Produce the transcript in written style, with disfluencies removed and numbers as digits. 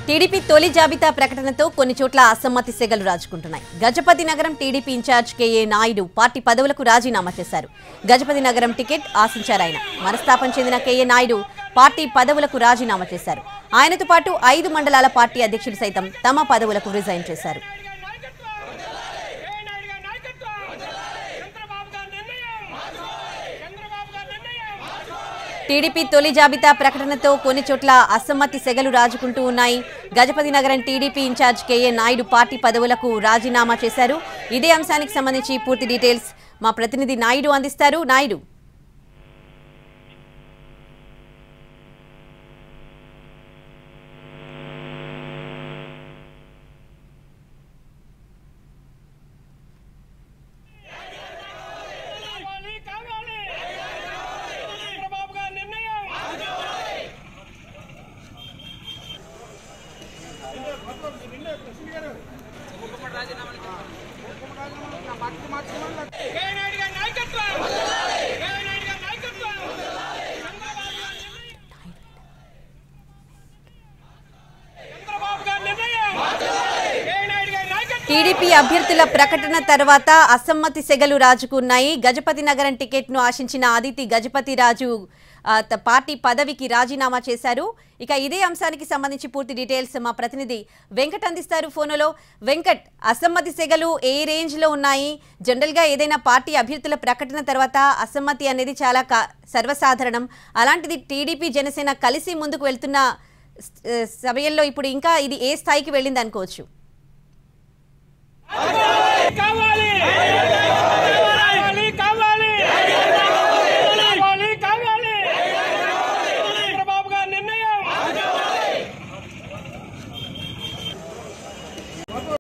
TDP తొలి జాబితా ప్రకటనతో కొన్ని చోట్ల అసమ్మతి సెగలు రాజుకుంటున్నాయి. Gajapathi Nagaram TDP incharge KA Naidu party పదవులకు రాజీనామా చేశారు. గజపతి నగరం టికెట్ ఆశించారు ఆయన. మనస్తాపం చెందిన కేఏ నాయుడు పార్టీ పదవులకు రాజీనామా చేశారు. ఆయనతో పాటు 5 మండలాల పార్టీ అధ్యక్షులు సైతం తమ పదవులకు రిజైన్ చేశారు. టీడీపీ తొలి జాబితా ప్రకటనతో కొన్ని చోట్ల అసమ్మతి సెగలు రాజుకుంటూ ఉన్నాయి. Gajapathi Nagaram TDP incharge KA Naidu party పదవులకు రాజీనామా చేశారు. ఇదే అంశానికి సంబంధించి పూర్తి డీటెయిల్స్ మా ప్రతినిధి నాయుడు అందిస్తారు. నాయుడు, టీడీపీ అభ్యర్థుల ప్రకటన తర్వాత అసమ్మతి సెగలు రాజుకున్నాయి. గజపతి నగరం టికెట్ను ఆశించిన అదితి గజపతి రాజు పార్టీ పదవికి రాజీనామా చేశారు. ఇక ఇదే అంశానికి సంబంధించి పూర్తి డీటెయిల్స్ మా ప్రతినిధి వెంకట్ అందిస్తారు ఫోన్లో. వెంకట్, అసమ్మతి సెగలు ఏ రేంజ్లో ఉన్నాయి? జనరల్గా ఏదైనా పార్టీ అభ్యర్థుల ప్రకటన తర్వాత అసమ్మతి అనేది చాలా సర్వసాధారణం. అలాంటిది టీడీపీ జనసేన కలిసి ముందుకు వెళ్తున్న సమయంలో ఇప్పుడు ఇంకా ఇది ఏ స్థాయికి వెళ్ళింది అనుకోవచ్చు?